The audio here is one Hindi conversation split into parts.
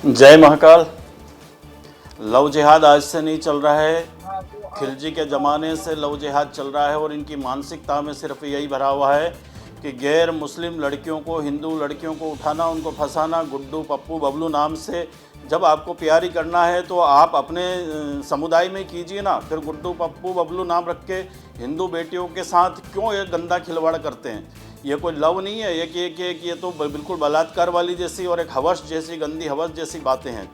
जय महाकाल। लव जिहाद आज से नहीं चल रहा है, खिलजी के ज़माने से लव जिहाद चल रहा है और इनकी मानसिकता में सिर्फ यही भरा हुआ है कि गैर मुस्लिम लड़कियों को, हिंदू लड़कियों को उठाना, उनको फंसाना, गुड्डू पप्पू बबलू नाम से। जब आपको प्यारी करना है तो आप अपने समुदाय में कीजिए ना, फिर गुड्डू पप्पू बबलू नाम रख के हिंदू बेटियों के साथ क्यों ये गंदा खिलवाड़ करते हैं। ये कोई लव नहीं है, ये तो बिल्कुल बलात्कार वाली जैसी और एक हवस जैसी, गंदी हवस जैसी बातें हैं।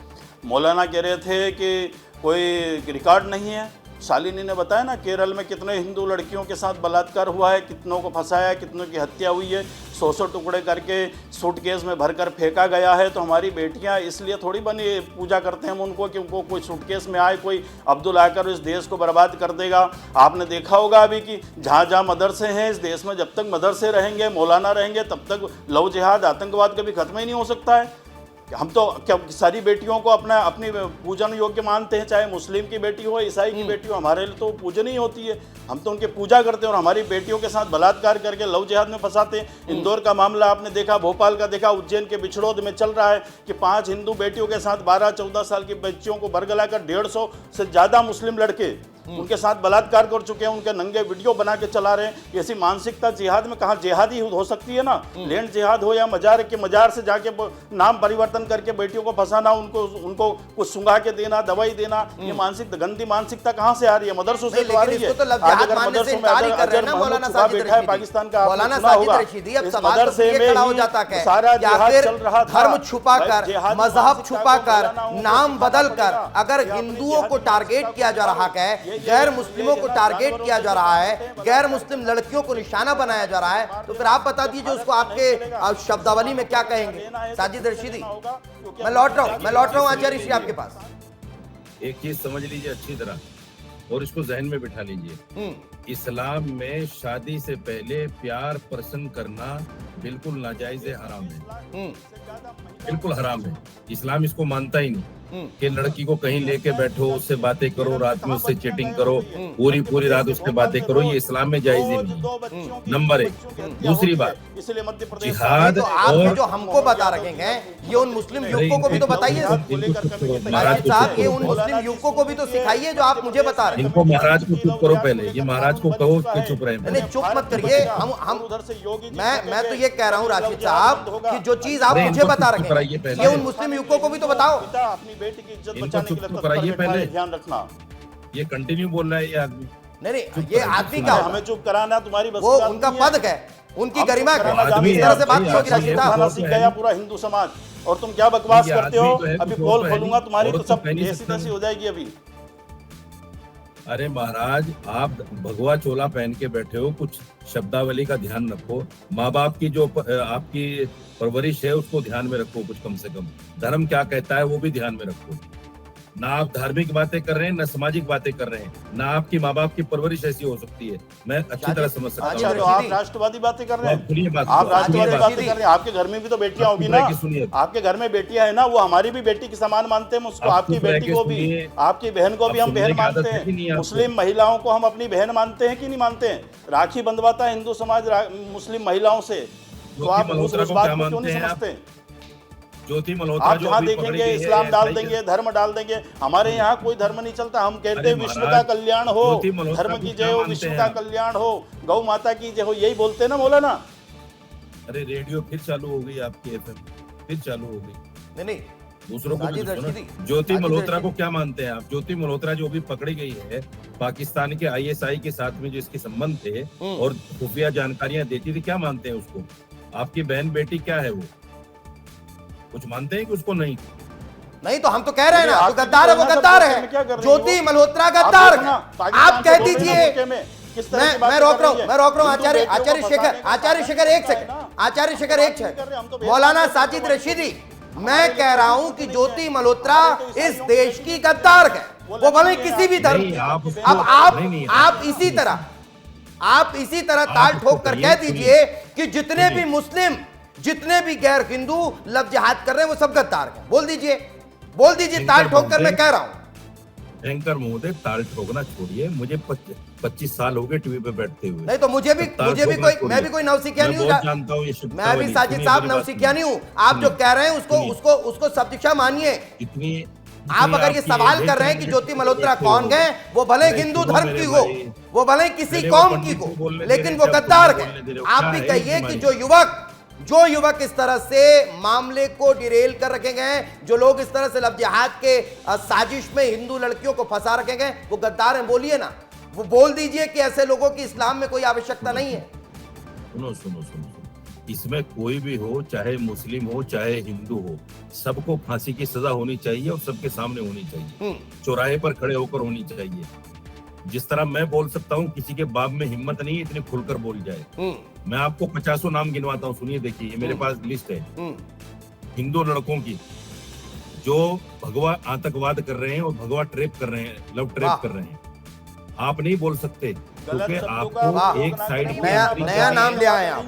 मौलाना कह रहे थे कि कोई रिकॉर्ड नहीं है। शालिनी ने बताया ना केरल में कितने हिंदू लड़कियों के साथ बलात्कार हुआ है, कितनों को फंसाया, कितनों की हत्या हुई है, 100 टुकड़े करके सूटकेस में भरकर फेंका गया है। तो हमारी बेटियां इसलिए थोड़ी बनी पूजा करते हैं हम उनको कि उनको कोई सूटकेस में आए, कोई अब्दुल आकर इस देश को बर्बाद कर देगा। आपने देखा होगा अभी कि जहाँ जहाँ मदरसे हैं इस देश में, जब तक मदरसे रहेंगे, मौलाना रहेंगे, तब तक लव जिहाद, आतंकवाद कभी खत्म ही नहीं हो सकता है। हम तो क्या सारी बेटियों को अपनी पूजन योग्य मानते हैं, चाहे मुस्लिम की बेटी हो, ईसाई की बेटी हो, हमारे लिए तो पूजन ही होती है। हम तो उनकी पूजा करते हैं और हमारी बेटियों के साथ बलात्कार करके लव जिहाद में फंसाते हैं। इंदौर का मामला आपने देखा, भोपाल का देखा, उज्जैन के बिछड़ोद में चल रहा है कि 5 हिंदू बेटियों के साथ 12-14 साल की बच्चियों को बरगलाकर 150 से ज़्यादा मुस्लिम लड़के उनके साथ बलात्कार कर चुके हैं, उनके नंगे वीडियो बना के चला रहे हैं। ऐसी मानसिकता जिहाद में कहाँ जिहाद ही हो सकती है ना। लैंड जिहाद हो या मजार से जाके नाम परिवर्तन करके बेटियों को फंसाना, उनको कुछ सुंघा के देना, दवाई देना, ये मानसिक गंदी मानसिकता कहाँ से आ रही है? मदरसों से आ रही है। पाकिस्तान का मदरसे में सारा जिहाद चल रहा था, धर्म छुपाकर, मजहब छुपाकर, नाम बदलकर अगर हिंदुओं को टारगेट किया जा रहा है, गैर मुस्लिमों को टारगेट किया जा रहा है, गैर मुस्लिम लड़कियों को निशाना बनाया जा रहा है, तो फिर आप बता दीजिए उसको आपके शब्दावली में क्या कहेंगे? साजिद रशीदी, मैं लौट रहा हूं आचार्य श्री आपके पास। एक चीज समझ लीजिए अच्छी तरह और इसको जहन में बिठा लीजिए। इस्लाम में शादी से पहले प्यार प्रसन्न करना बिल्कुल नाजायज है, हराम है, बिल्कुल हराम है। इस्लाम इसको मानता ही नहीं कि लड़की को कहीं लेके बैठो, उससे बातें करो, रात में उससे चैटिंग करो, पूरी रात उससे बातें करो, ये इस्लाम में जायज ही नहीं। नंबर 1। दूसरी बात, जिहाद तो आप जो हमको बता रखे हैं ये उन मुस्लिम युवकों को भी तो बताइए साहब, ये उन मुस्लिम युवकों को भी तो सिखाइए जो आप मुझे बता रहे हैं। इनको महाराज को चुप करो पहले, ये महाराज को कहो कि चुप रहे। नहीं, चुप मत करिए। हम उधर से योगी, मैं तो ये कह रहा हूँ राशिद साहब कि जो चीज आप मुझे बता रखे हैं ये उन मुस्लिम युवकों को भी तो बताओ। बेटी की इज्जत बचाने के लिए कराइए पहले, ध्यान रखना। ये कंटिन्यू बोल रहा है ये आदमी। नहीं, ये आदमी का हमें चुप कराना तुम्हारी बस, वो उनका पद है, उनकी गरिमा है। इस तरह से बात नहीं होगी राशिद साहब। सीख गया पूरा हिंदू समाज और तुम क्या बकवास करते हो। अभी पोल खोलूंगा तुम्हारी तो सब ऐसी तैसी हो जाएगी अभी। अरे महाराज, आप भगवा चोला पहन के बैठे हो, कुछ शब्दावली का ध्यान रखो। माँ बाप की जो आपकी परवरिश है उसको ध्यान में रखो, कुछ कम से कम धर्म क्या कहता है वो भी ध्यान में रखो। ना आप धार्मिक बातें कर रहे हैं, ना सामाजिक बातें कर रहे हैं, ना आपकी माँ बाप की परवरिश ऐसी हो सकती है। मैं अच्छी तरह समझ सकता हूँ। अच्छा, तो आप राष्ट्रवादी बातें कर रहे हैं, आप राष्ट्रवादी बातें कर रहे हैं। आपके घर में भी तो बेटियां होगी ना, आपके घर में बेटियां है ना, वो हमारी भी बेटी के समान मानते हैं उसको। आपकी बेटी को भी, आपकी बहन को भी हम बहन मानते हैं। मुस्लिम महिलाओं को हम अपनी बहन मानते हैं कि नहीं मानते हैं? राखी बंधवाता है हिंदू समाज मुस्लिम महिलाओं से, तो आप उस बात को क्यों नहीं समझते? ज्योति मल्होत्रा आप जहाँ देखेंगे इस्लाम डाल देंगे, धर्म डाल देंगे। हमारे यहाँ कोई धर्म नहीं चलता। हम कहते हैं विश्व का कल्याण हो, धर्म की जय हो, विश्व का कल्याण हो, गौ माता की जय हो, यही बोलते हैं ना मौलाना। अरे रेडियो फिर चालू हो गई आपकी, फिर चालू हो गई। नहीं, दूसरों को ज्योति मल्होत्रा को क्या मानते हैं आप? ज्योति मल्होत्रा जो भी पकड़ी गई है, पाकिस्तान के ISI के साथ में जो इसके संबंध थे और खुफिया जानकारियां देती थी, क्या मानते हैं उसको? आपकी बहन बेटी क्या है वो? कुछ मानते हैं कि उसको नहीं? नहीं, तो हम तो कह रहे हैं ना, वो गद्दार है, वो गद्दार है। ज्योति मल्होत्रा गद्दार है। आप कह दीजिए। मैं रोक रहा हूँ आचार्य शेखर एक सेकंड। मौलाना साजिद रशीदी, मैं कह रहा हूं कि ज्योति मल्होत्रा इस देश की गद्दार है, वो भले किसी भी धर्म की। अब आप इसी तरह ताल ठोक कर कह दीजिए कि जितने भी मुस्लिम, जितने भी गैर हिंदू लव जिहाद कर रहे हैं वो सब गद्दार हैं। बोल दीजिए ताल ठोक कर। मैं कह रहा हूं एंकर महोदय, ताल ठोकना छोड़िए। मुझे 25 साल हो गए टीवी पे बैठते हुए। नहीं तो मुझे भी कोई, मैं भी कोई नवसिखिया नहीं हूँ, जानता हूँ ये मैं भी साजिद साहब नवसिखिया नहीं हूँ। आप जो कह रहे हैं उसको सब दिशा मानिए। इतनी आप अगर ये सवाल कर रहे हैं कि ज्योति मल्होत्रा कौन गए, वो भले हिंदू धर्म की हो, वो भले किसी कौम की हो, लेकिन वो गद्दार है। आप भी कहिए कि जो युवक इस तरह से मामले को डिरेल कर रखे गए, जो लोग इस तरह से लव जिहाद के साजिश में हिंदू लड़कियों को फंसा रखे गए, वो गद्दार हैं। बोलिए ना, वो बोल दीजिए कि ऐसे लोगों की इस्लाम में कोई आवश्यकता नहीं है। सुनो, इसमें कोई भी हो, चाहे मुस्लिम हो चाहे हिंदू हो, सबको फांसी की सजा होनी चाहिए और सबके सामने होनी चाहिए, चौराहे पर खड़े होकर होनी चाहिए। जिस तरह मैं बोल सकता हूँ, किसी के बाप में हिम्मत नहीं है इतनी खुलकर बोल जाए। मैं आपको 50 नाम गिनवाता हूँ, सुनिए, देखिए, ये मेरे पास लिस्ट है हिंदू लड़कों की जो भगवा आतंकवाद कर रहे हैं और भगवा ट्रेप कर रहे हैं, लव ट्रेप कर रहे हैं। आप नहीं बोल सकते क्योंकि आपको एक साइड नया नाम ले आए आप,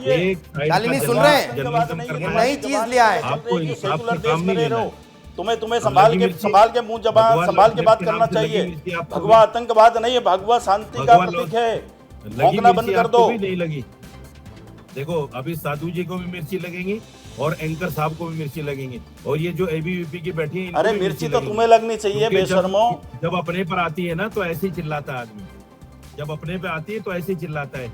शालिनी सुन रहे हैं, नई चीज ले आए। आपको इंसाफ का काम नहीं लेना है। तुम्हें संभाल के मुंह जबान संभाल के बात करना चाहिए। भगवा आतंकवाद नहीं है, भगवा शांति का प्रतीक है। भौंकना बंद कर दो। नहीं लगी, देखो अभी साधु जी को भी मिर्ची लगेंगी और एंकर साहब को भी मिर्ची लगेंगी, और ये जो एबीवीपी की बैठी है, अरे मिर्ची तो तुम्हें लगनी चाहिए बेशर्मो। जब अपने पर आती है ना तो ऐसे ही चिल्लाता है आदमी, जब अपने पे आती है तो ऐसे ही चिल्लाता है।